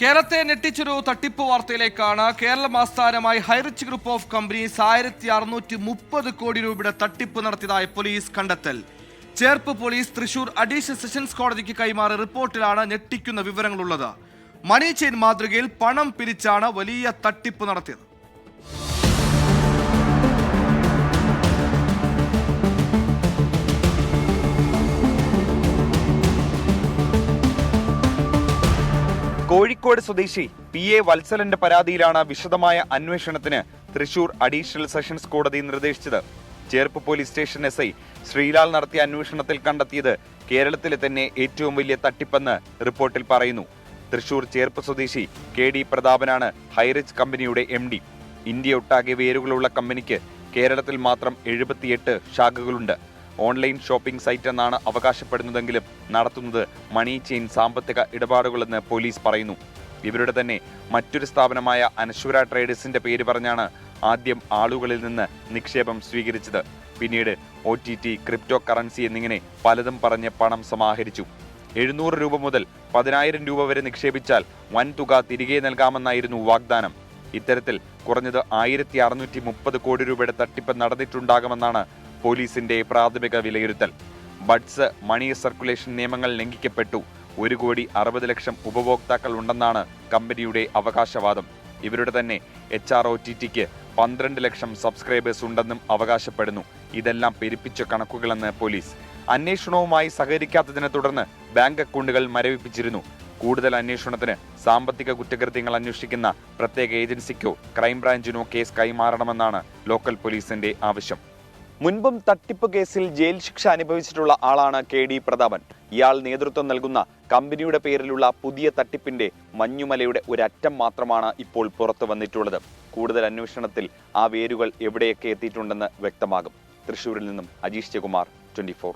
കേരളത്തെ ഞെട്ടിച്ചൊരു തട്ടിപ്പ് വാർത്തയിലേക്കാണ്. കേരളം ആസ്ഥാനമായി ഹൈറിച്ച് ഗ്രൂപ്പ് ഓഫ് കമ്പനീസ് 1630 കോടി രൂപയുടെ തട്ടിപ്പ് നടത്തിയതായി പോലീസ് കണ്ടെത്തൽ. Cherpu police Thrissur additional sessions കോടതിക്ക് കൈമാറിയ റിപ്പോർട്ടിലാണ് ഞെട്ടിക്കുന്ന വിവരങ്ങളുള്ളത്. മണി ചെയിൻ മാതൃകയിൽ പണം പിരിച്ചാണ് വലിയ തട്ടിപ്പ് നടത്തിയത്. കോഴിക്കോട് സ്വദേശി PA വത്സലന്റെ പരാതിയിലാണ് വിശദമായ അന്വേഷണത്തിന് തൃശൂർ അഡീഷണൽ സെഷൻസ് കോടതി നിർദ്ദേശിച്ചത്. Cherpu police station SI Sreelal നടത്തിയ അന്വേഷണത്തിൽ കണ്ടെത്തിയത് കേരളത്തിലെ തന്നെ ഏറ്റവും വലിയ തട്ടിപ്പെന്ന് റിപ്പോർട്ടിൽ പറയുന്നു. തൃശൂർ ചേർപ്പ് സ്വദേശി KD പ്രതാപനാണ് ഹൈറിച്ച് കമ്പനിയുടെ MD. ഇന്ത്യയൊട്ടാകെ വേരുകളുള്ള കമ്പനിക്ക് കേരളത്തിൽ മാത്രം 78 ശാഖകളുണ്ട്. ഓൺലൈൻ ഷോപ്പിംഗ് സൈറ്റ് എന്നാണ് അവകാശപ്പെടുന്നതെങ്കിലും നടത്തുന്നത് മണി ചെയിൻ സാമ്പത്തിക ഇടപാടുകളെന്ന് പോലീസ് പറയുന്നു. ഇവരുടെ തന്നെ മറ്റൊരു സ്ഥാപനമായ അനശ്വര ട്രേഡേഴ്സിന്റെ പേര് പറഞ്ഞാണ് ആദ്യം ആളുകളിൽ നിന്ന് നിക്ഷേപം സ്വീകരിച്ചത്. പിന്നീട് OTT, ക്രിപ്റ്റോ കറൻസി എന്നിങ്ങനെ പലതും പറഞ്ഞ് പണം സമാഹരിച്ചു. 700 രൂപ മുതൽ 10,000 രൂപ വരെ നിക്ഷേപിച്ചാൽ വൻ തുക തിരികെ നൽകാമെന്നായിരുന്നു വാഗ്ദാനം. ഇത്തരത്തിൽ കുറഞ്ഞത് 1630 കോടി രൂപയുടെ തട്ടിപ്പ് നടന്നിട്ടുണ്ടാകുമെന്നാണ് പോലീസിന്റെ പ്രാഥമിക വിലയിരുത്തൽ. ബഡ്സ് മണി സർക്കുലേഷൻ നിയമങ്ങൾ ലംഘിക്കപ്പെട്ടു. 1,60,00,000 ഉപഭോക്താക്കൾ ഉണ്ടെന്നാണ് കമ്പനിയുടെ അവകാശവാദം. ഇവരുടെ തന്നെ HROTTക്ക് 12 ലക്ഷം സബ്സ്ക്രൈബേഴ്സ് ഉണ്ടെന്നും അവകാശപ്പെടുന്നു. ഇതെല്ലാം പെരുപ്പിച്ച കണക്കുകളെന്ന് പോലീസ്. അന്വേഷണവുമായി സഹകരിക്കാത്തതിനെ തുടർന്ന് ബാങ്ക് അക്കൗണ്ടുകൾ മരവിപ്പിച്ചിരുന്നു. കൂടുതൽ അന്വേഷണത്തിന് സാമ്പത്തിക കുറ്റകൃത്യങ്ങൾ അന്വേഷിക്കുന്ന പ്രത്യേക ഏജൻസിക്കോ ക്രൈംബ്രാഞ്ചിനോ കേസ് കൈമാറണമെന്നാണ് ലോക്കൽ പോലീസിന്റെ ആവശ്യം. മുൻപും തട്ടിപ്പ് കേസിൽ ജയിൽ ശിക്ഷ അനുഭവിച്ചിട്ടുള്ള ആളാണ് KD പ്രതാപൻ. ഇയാൾ നേതൃത്വം നൽകുന്ന കമ്പനിയുടെ പേരിലുള്ള പുതിയ തട്ടിപ്പിന്റെ മഞ്ഞുമലയുടെ ഒരറ്റം മാത്രമാണ് ഇപ്പോൾ പുറത്തു വന്നിട്ടുള്ളത്. കൂടുതൽ അന്വേഷണത്തിൽ ആ വേരുകൾ എവിടെയൊക്കെ എത്തിയിട്ടുണ്ടെന്ന് വ്യക്തമാകും. തൃശൂരിൽ നിന്നും അജീഷ് കുമാർ, 24.